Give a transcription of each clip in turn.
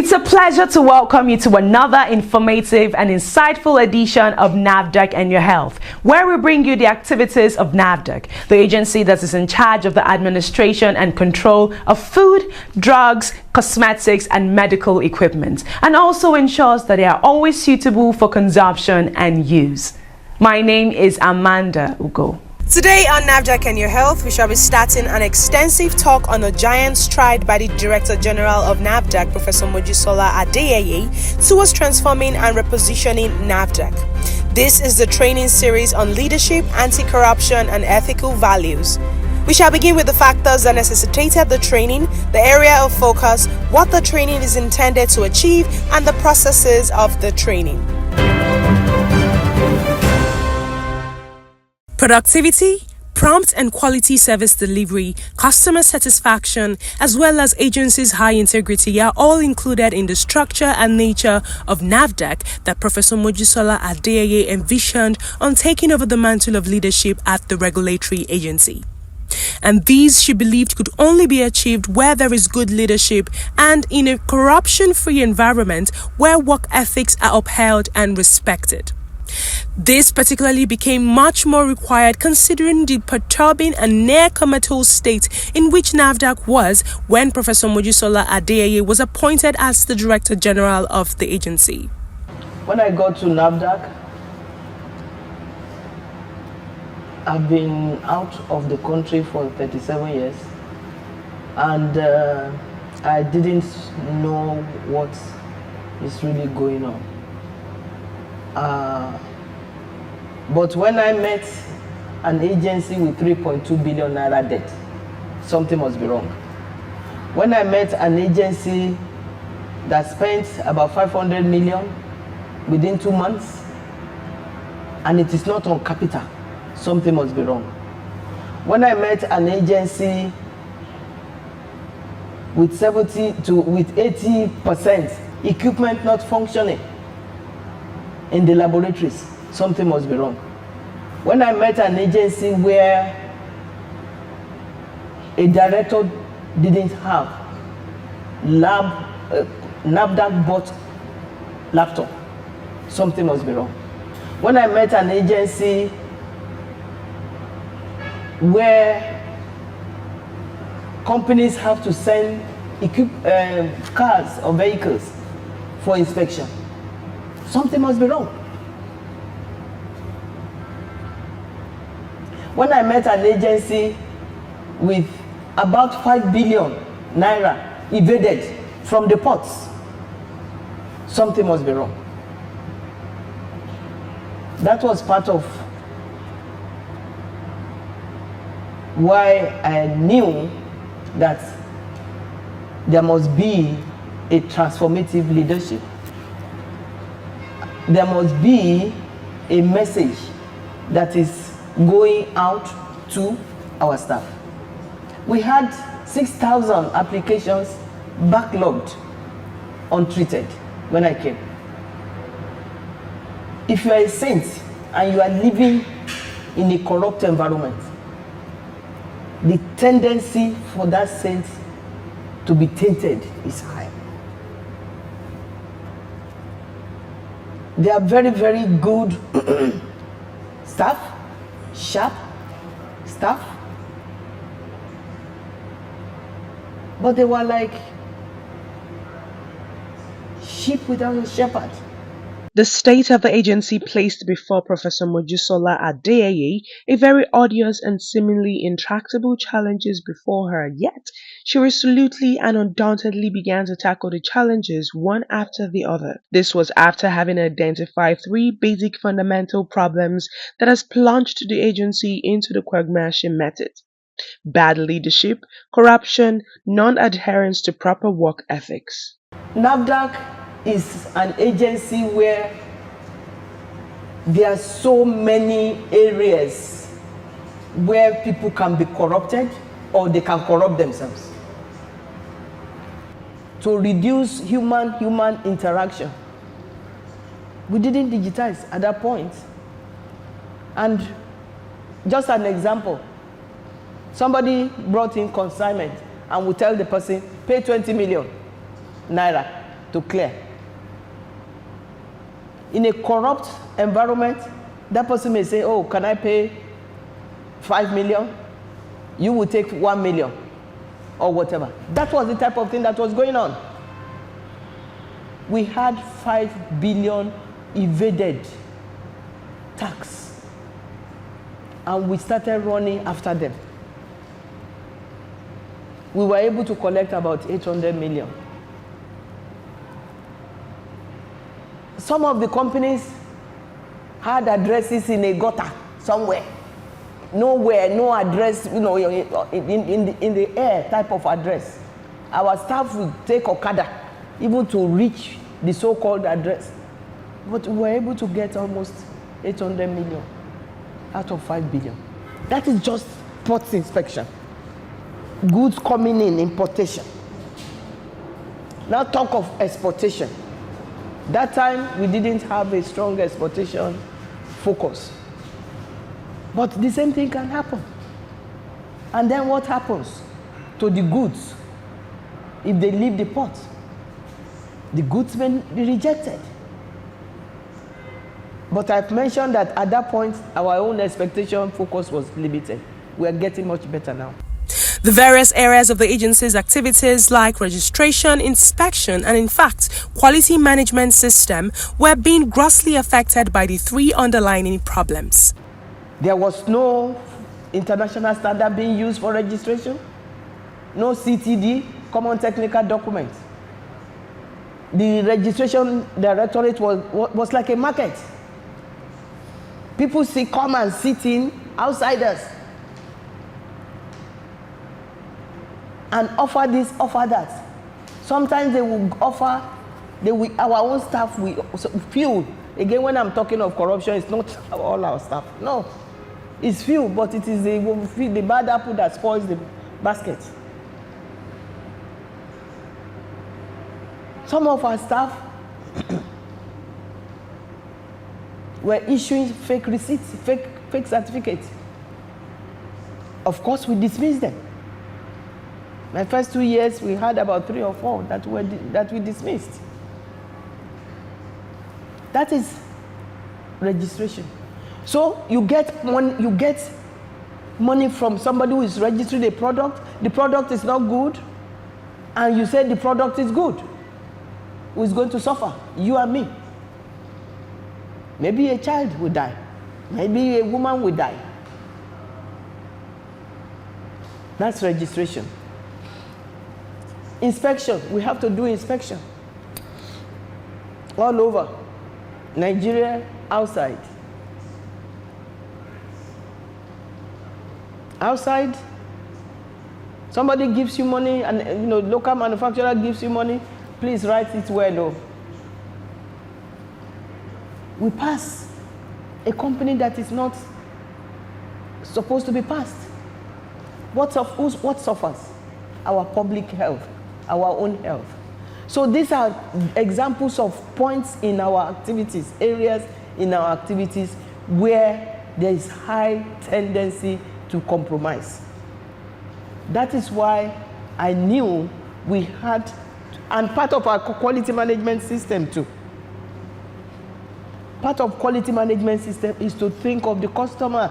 It's a pleasure to welcome you to another informative and insightful edition of NAFDAC and Your Health, where we bring you the activities of NAFDAC, the agency that is in charge of the administration and control of food, drugs, cosmetics, and medical equipment, and also ensures that they are always suitable for consumption and use. My name is Amanda Ugo. Today on NAFDAC and Your Health, we shall be starting an extensive talk on a giant stride by the Director General of NAFDAC, Professor Mojisola Adeyeye, towards transforming and repositioning NAFDAC. This is the training series on leadership, anti-corruption, and ethical values. We shall begin with the factors that necessitated the training, the area of focus, what the training is intended to achieve, and the processes of the training. Productivity, prompt and quality service delivery, customer satisfaction, as well as agency's high integrity are all included in the structure and nature of NAFDAC that Professor Mojisola Adeyeye envisioned on taking over the mantle of leadership at the regulatory agency. And these, she believed, could only be achieved where there is good leadership and in a corruption-free environment where work ethics are upheld and respected. This particularly became much more required considering the perturbing and near-comatose state in which NAFDAC was when Professor Mojisola Adeyeye was appointed as the Director General of the agency. When I got to NAFDAC, I've been out of the country for 37 years and I didn't know what is really going on. But when I met an agency with 3.2 billion naira debt, something must be wrong. When I met an agency that spent about 500 million within 2 months, and it is not on capital, something must be wrong. When I met an agency with 80% equipment not functioning in the laboratories, something must be wrong. When I met an agency where a director didn't have NAFDAC bought laptop, something must be wrong. When I met an agency where companies have to send cars or vehicles for inspection, something must be wrong. When I met an agency with about 5 billion naira evaded from the ports, something must be wrong. That was part of why I knew that there must be a transformative leadership. There must be a message that is going out to our staff. We had 6,000 applications backlogged, untreated when I came. If you are a saint and you are living in a corrupt environment, the tendency for that saint to be tainted is high. They are very, very good staff, sharp staff, but they were like sheep without a shepherd. The state of the agency placed before Professor Mojisola Adeyeye a very odious and seemingly intractable challenges before her, yet she resolutely and undauntedly began to tackle the challenges one after the other. This was after having identified 3 basic fundamental problems that has plunged the agency into the quagmire method: bad leadership, corruption, non-adherence to proper work ethics. NAFDAC is an agency where there are so many areas where people can be corrupted or they can corrupt themselves. To reduce human interaction, we didn't digitize at that point. And just an example, somebody brought in consignment and we tell the person, pay 20 million naira. to clear. In a corrupt environment, that person may say, oh, can I pay 5 million? You will take 1 million or whatever. That was the type of thing that was going on. We had 5 billion evaded tax, and we started running after them. We were able to collect about 800 million. Some of the companies had addresses in a gutter somewhere. Nowhere, no address, in the air type of address. Our staff would take Okada even to reach the so-called address. But we were able to get almost 800 million out of 5 billion. That is just port inspection. Goods coming in, importation. Now talk of exportation. That time we didn't have a strong exportation focus. But the same thing can happen. And then what happens to the goods if they leave the port? The goods may be rejected. But I've mentioned that at that point, our own expectation focus was limited. We are getting much better now. The various areas of the agency's activities like registration, inspection, and in fact, quality management system were being grossly affected by the three underlying problems. There was no international standard being used for registration, no CTD, Common Technical Document. The registration directorate was like a market. People come and sit in, outsiders, and offer this, offer that. Sometimes they will offer, our own staff will feel. Again, when I'm talking of corruption, it's not all our staff. No, it's few, but it is the bad apple that spoils the basket. Some of our staff were issuing fake receipts, fake certificates. Of course, we dismissed them. My first 2 years, we had about 3 or 4 that we dismissed. That is registration. So you get money from somebody who is registering a product. The product is not good, and you say the product is good. Who is going to suffer? You and me. Maybe a child will die. Maybe a woman will die. That's registration. Inspection. We have to do inspection. All over. Nigeria, outside. Outside, somebody gives you money, and local manufacturer gives you money, please write it well. We pass a company that is not supposed to be passed. What suffers? Our public health, our own health. So these are examples of points in our activities, areas in our activities where there is high tendency to compromise. That is why I knew we had, and part of our quality management system too. Part of quality management system is to think of the customer.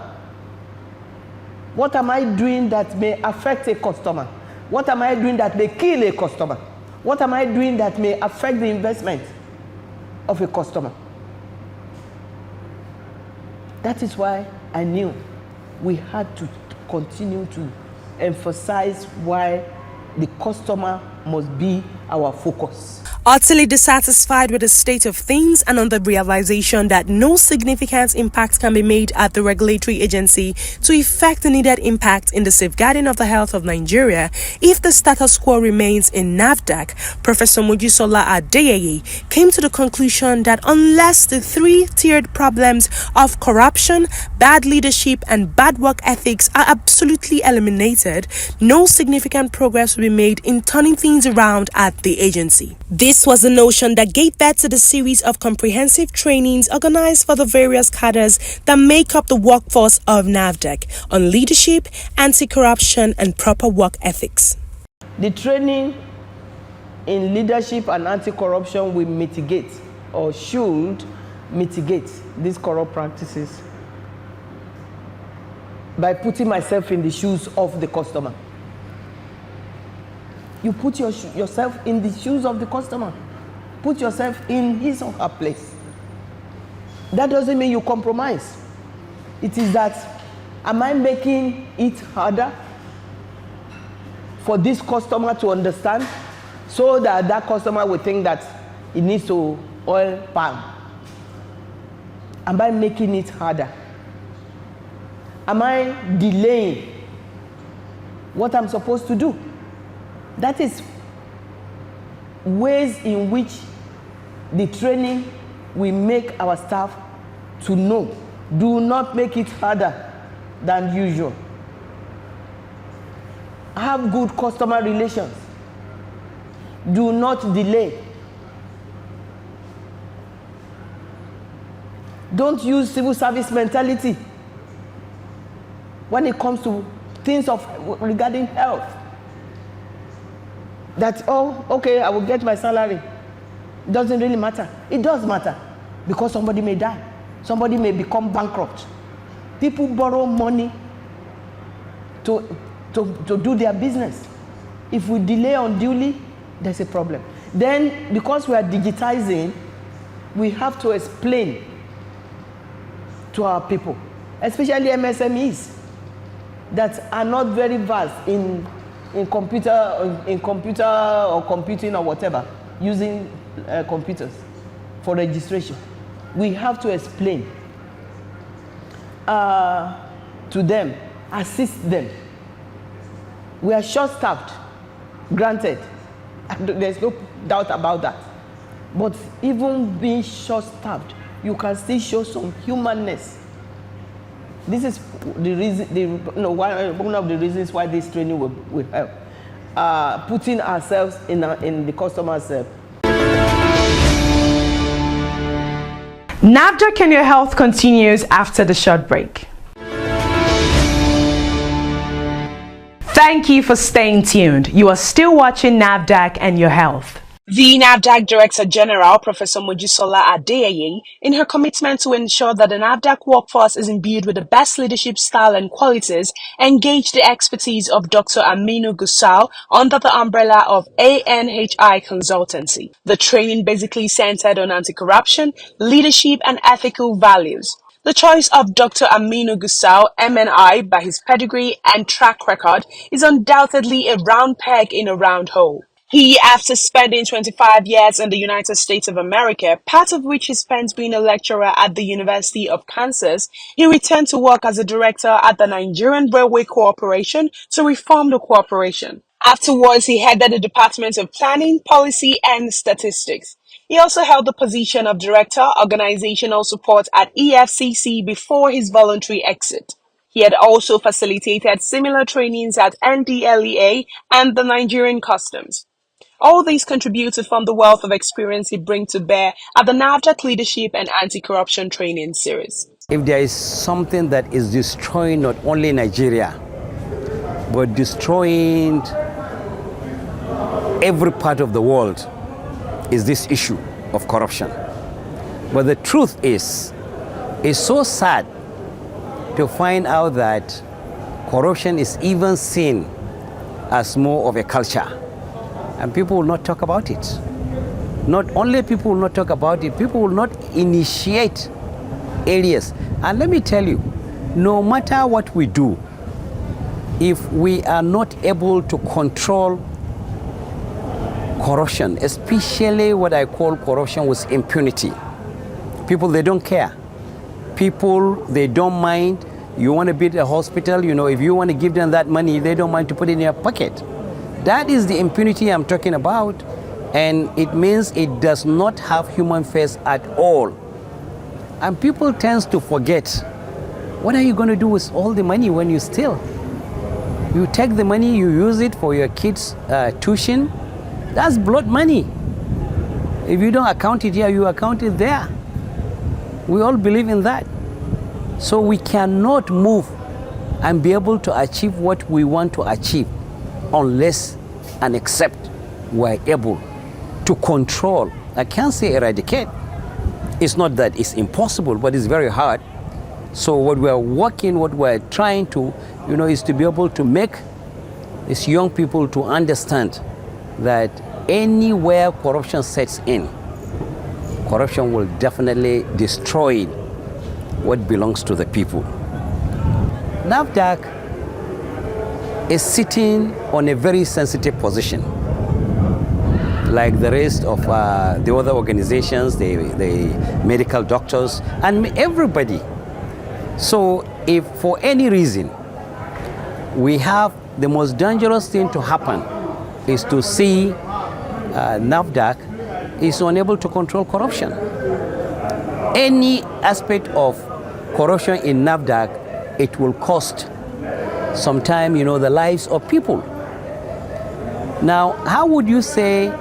What am I doing that may affect a customer? What am I doing that may kill a customer? What am I doing that may affect the investment of a customer? That is why I knew we had to continue to emphasize why the customer must be our focus. Utterly dissatisfied with the state of things and on the realization that no significant impact can be made at the regulatory agency to effect the needed impact in the safeguarding of the health of Nigeria if the status quo remains in NAFDAC, Professor Mojisola Adeyeye came to the conclusion that unless the three-tiered problems of corruption, bad leadership and bad work ethics are absolutely eliminated, no significant progress will be made in turning things around at the agency. This was the notion that gave birth to the series of comprehensive trainings organized for the various cadres that make up the workforce of NAFDAC on leadership, anti-corruption, and proper work ethics. The training in leadership and anti-corruption, we mitigate or should mitigate these corrupt practices by putting myself in the shoes of the customer. You put yourself in the shoes of the customer. Put yourself in his or her place. That doesn't mean you compromise. It is that, am I making it harder for this customer to understand so that that customer will think that it needs to oil palm? Am I making it harder? Am I delaying what I'm supposed to do? That is ways in which the training we make our staff to know. Do not make it harder than usual. Have good customer relations. Do not delay. Don't use civil service mentality when it comes to things regarding health. That, oh, okay, I will get my salary. It doesn't really matter. It does matter, because somebody may die. Somebody may become bankrupt. People borrow money to do their business. If we delay unduly, there's a problem. Then, because we are digitizing, we have to explain to our people, especially MSMEs, that are not very versed in computer or computing or whatever, using computers for registration. We have to explain to them, assist them. We are short-staffed, granted. There's no doubt about that. But even being short-staffed, you can still show some humanness. This is the reason, one of the reasons why this training will help. Putting ourselves in the customer's NAFDAC and Your Health continues after the short break. Thank you for staying tuned. You are still watching NAFDAC and Your Health. The NAFDAC Director General, Professor Mojisola Adeyeye, in her commitment to ensure that the NAFDAC workforce is imbued with the best leadership style and qualities, engaged the expertise of Dr. Aminu Gusau under the umbrella of ANHI Consultancy. The training basically centered on anti-corruption, leadership, and ethical values. The choice of Dr. Aminu Gusau, MNI, by his pedigree and track record, is undoubtedly a round peg in a round hole. He, after spending 25 years in the United States of America, part of which he spent being a lecturer at the University of Kansas, he returned to work as a director at the Nigerian Railway Corporation to reform the corporation. Afterwards, he headed the Department of Planning, Policy, and Statistics. He also held the position of Director, Organizational Support at EFCC before his voluntary exit. He had also facilitated similar trainings at NDLEA and the Nigerian Customs. All these contribute to form the wealth of experience he brings to bear at the NAFDAC Leadership and Anti-Corruption Training Series. If there is something that is destroying not only Nigeria, but destroying every part of the world, is this issue of corruption. But the truth is, it's so sad to find out that corruption is even seen as more of a culture. And people will not talk about it. Not only people will not talk about it, people will not initiate areas. And let me tell you, no matter what we do, if we are not able to control corruption, especially what I call corruption with impunity, people, they don't care. People, they don't mind. You want to build a hospital, if you want to give them that money, they don't mind to put it in your pocket. That is the impunity I'm talking about, and it means it does not have human face at all. And people tend to forget, what are you going to do with all the money when you steal? You take the money, you use it for your kids' tuition. That's blood money. If you don't account it here, you account it there. We all believe in that. So we cannot move and be able to achieve what we want to achieve unless and except we're able to control. I can't say eradicate. It's not that it's impossible, but it's very hard. So what we're trying to, is to be able to make these young people to understand that anywhere corruption sets in, corruption will definitely destroy what belongs to the people. NAFDAC is sitting on a very sensitive position. Like the rest of the other organizations, the medical doctors, and everybody. So if for any reason we have the most dangerous thing to happen is to see NAFDAC is unable to control corruption. Any aspect of corruption in NAFDAC, it will cost sometime, the lives of people. Now, how would you say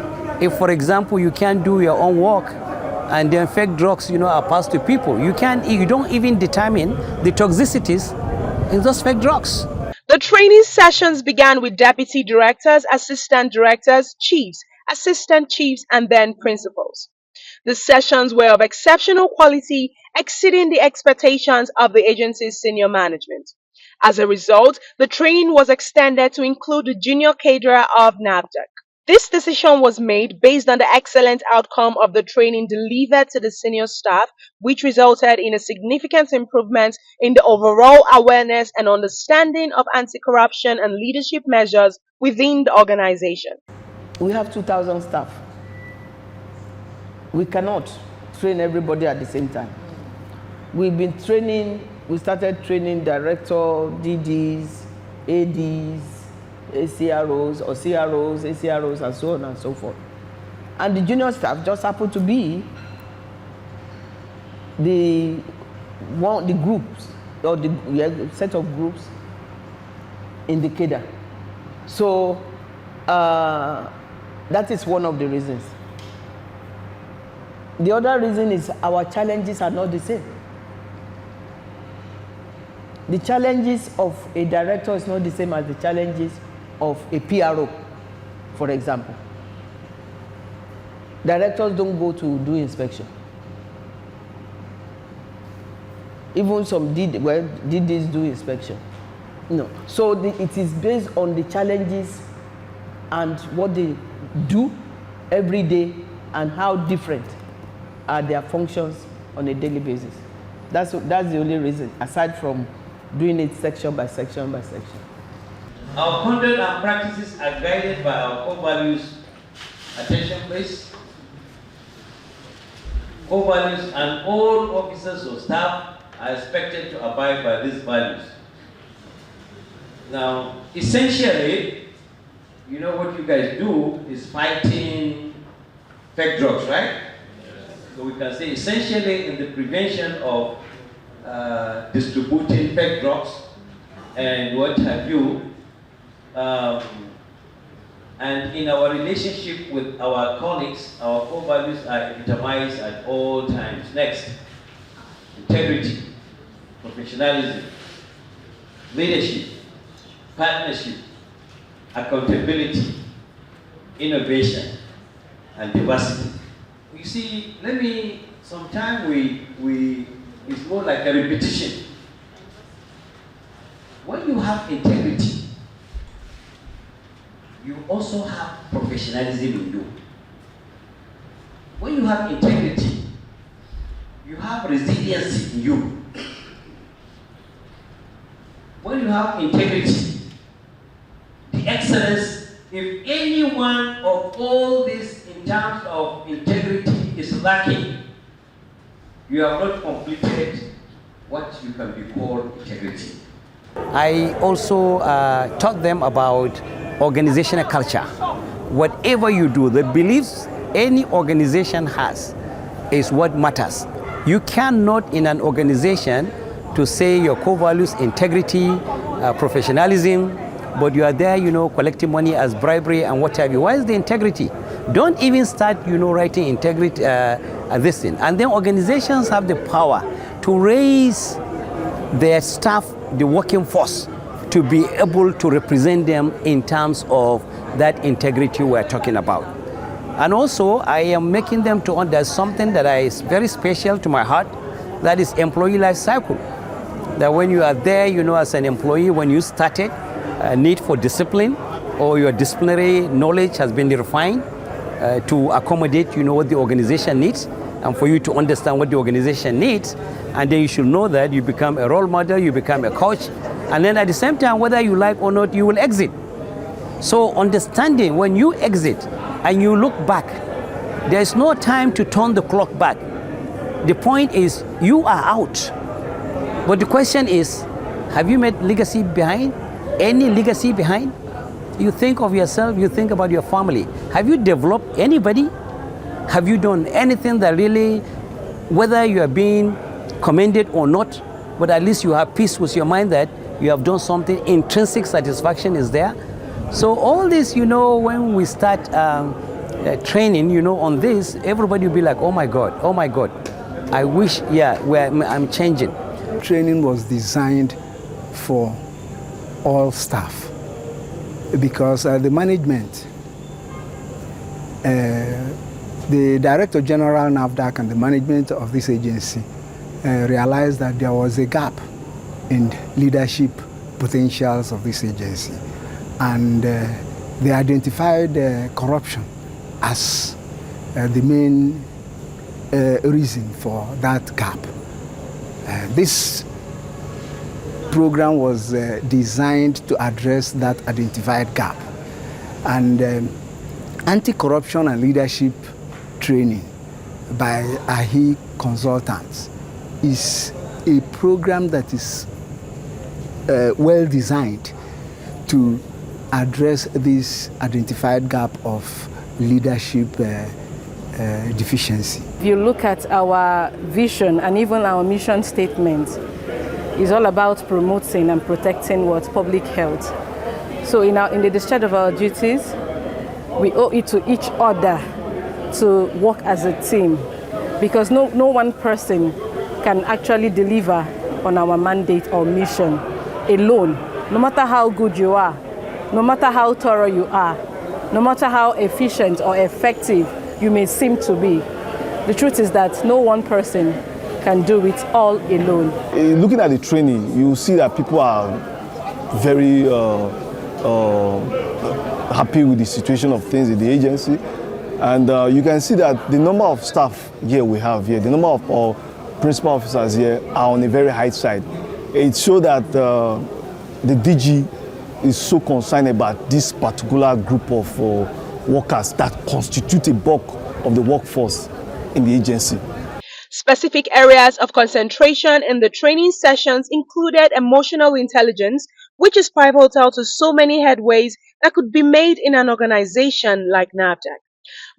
if, for example, you can't do your own work and then fake drugs, are passed to people? You don't even determine the toxicities in those fake drugs. The training sessions began with deputy directors, assistant directors, chiefs, assistant chiefs, and then principals. The sessions were of exceptional quality, exceeding the expectations of the agency's senior management. As a result, the training was extended to include the junior cadre of NAFDAC. This decision was made based on the excellent outcome of the training delivered to the senior staff, which resulted in a significant improvement in the overall awareness and understanding of anti-corruption and leadership measures within the organization. We have 2,000 staff. We cannot train everybody at the same time. We started training director, DDs, ADs, ACROs or CROs, ACROs, and so on and so forth. And the junior staff just happened to be the groups or the set of groups in the cadre. So that is one of the reasons. The other reason is our challenges are not the same. The challenges of a director is not the same as the challenges of a PRO, for example. Directors don't go to do inspection. Even some DDs do inspection. No. So it is based on the challenges and what they do every day and how different are their functions on a daily basis. That's the only reason, aside from doing it section by section by section. Our conduct and practices are guided by our core values. Attention, please. Core values, and all officers or staff are expected to abide by these values. Now, essentially, what you guys do is fighting fake drugs, right? So we can say essentially in the prevention of distributing fake drugs and what have you, and in our relationship with our colleagues, our core values are epitomized at all times. Next, integrity, professionalism, leadership, partnership, accountability, innovation, and diversity. You see, sometimes it's more like a repetition. When you have integrity, you also have professionalism in you. When you have integrity, you have resilience in you. When you have integrity, the excellence, if any one of all this in terms of integrity is lacking, you have not completed what you can be called integrity. I also taught them about organizational culture. Whatever you do, the beliefs any organization has is what matters. You cannot, in an organization, to say your core values, integrity, professionalism, but you are there, collecting money as bribery and what have you. Why is the integrity? Don't even start, writing integrity, this thing. And then organizations have the power to raise their staff, the working force, to be able to represent them in terms of that integrity we're talking about. And also, I am making them to understand something that is very special to my heart, that is employee life cycle. That when you are there, as an employee, when you started, need for discipline or your disciplinary knowledge has been refined to accommodate, what the organization needs, and for you to understand what the organization needs. And then you should know that you become a role model, you become a coach, and then at the same time, whether you like or not, you will exit. So understanding when you exit and you look back, there's no time to turn the clock back. The point is you are out. But the question is, have you made legacy behind? Any legacy behind? You think of yourself, you think about your family. Have you developed anybody? Have you done anything that really, whether you are being commended or not, but at least you have peace with your mind that you have done something, intrinsic satisfaction is there. So all this, when we start training, on this, everybody will be like, oh my God, I wish, I'm changing. Training was designed for all staff because the management, the Director General NAFDAC and the management of this agency realized that there was a gap in leadership potentials of this agency. And they identified corruption as the main reason for that gap. This program was designed to address that identified gap. And anti-corruption and leadership training by AHI consultants is a program that is well designed to address this identified gap of leadership deficiency. If you look at our vision and even our mission statement, it's all about promoting and protecting public health. So in the discharge of our duties, we owe it to each other to work as a team, because no one person can actually deliver on our mandate or mission alone. No matter how good you are, no matter how thorough you are, no matter how efficient or effective you may seem to be, the truth is that no one person can do it all alone. Looking at the training, you see that people are very happy with the situation of things in the agency. And you can see that the number of staff here we have here, the number of our principal officers here are on a very high side. It shows that the DG is so concerned about this particular group of workers that constitute a bulk of the workforce in the agency. Specific areas of concentration in the training sessions included emotional intelligence, which is pivotal to so many headways that could be made in an organization like NAFDAC.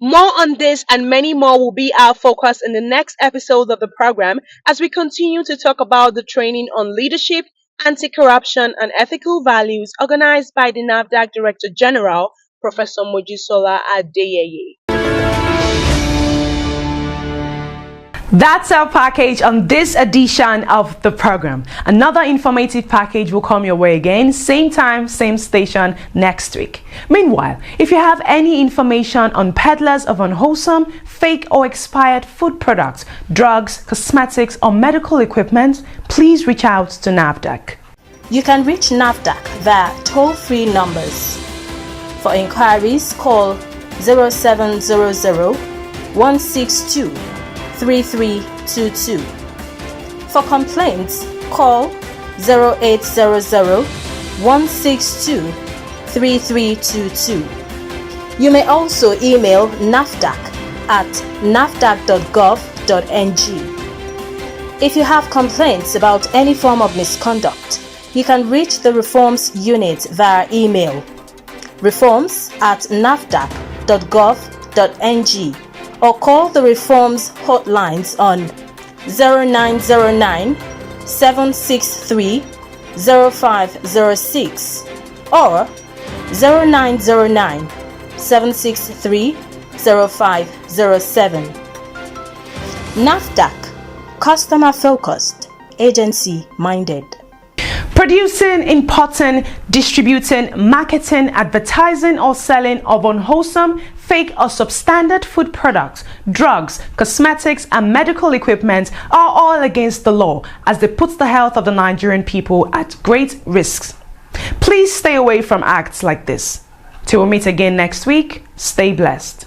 More on this and many more will be our focus in the next episode of the program as we continue to talk about the training on leadership, anti-corruption and ethical values organized by the NAFDAC Director General, Professor Mojisola Adeyeye. That's our package on this edition of the program. Another informative package will come your way again, same time, same station next week. Meanwhile, if you have any information on peddlers of unwholesome, fake or expired food products, drugs, cosmetics or medical equipment, please reach out to NAFDAC. You can reach NAFDAC via toll-free numbers. For inquiries, call 0700 162 3322. For complaints, call 0800 162 3322. You may also email NAFDAC at nafdac.gov.ng. If you have complaints about any form of misconduct, you can reach the Reforms Unit via email reforms@nafdac.gov.ng or call the Reforms hotlines on 0909 763 0506 or 0909 763 0507. NAFDAC, customer focused, agency minded. Producing, importing, distributing, marketing, advertising or selling of unwholesome, fake or substandard food products, drugs, cosmetics and medical equipment are all against the law, as they put the health of the Nigerian people at great risks. Please stay away from acts like this. Till we meet again next week, stay blessed.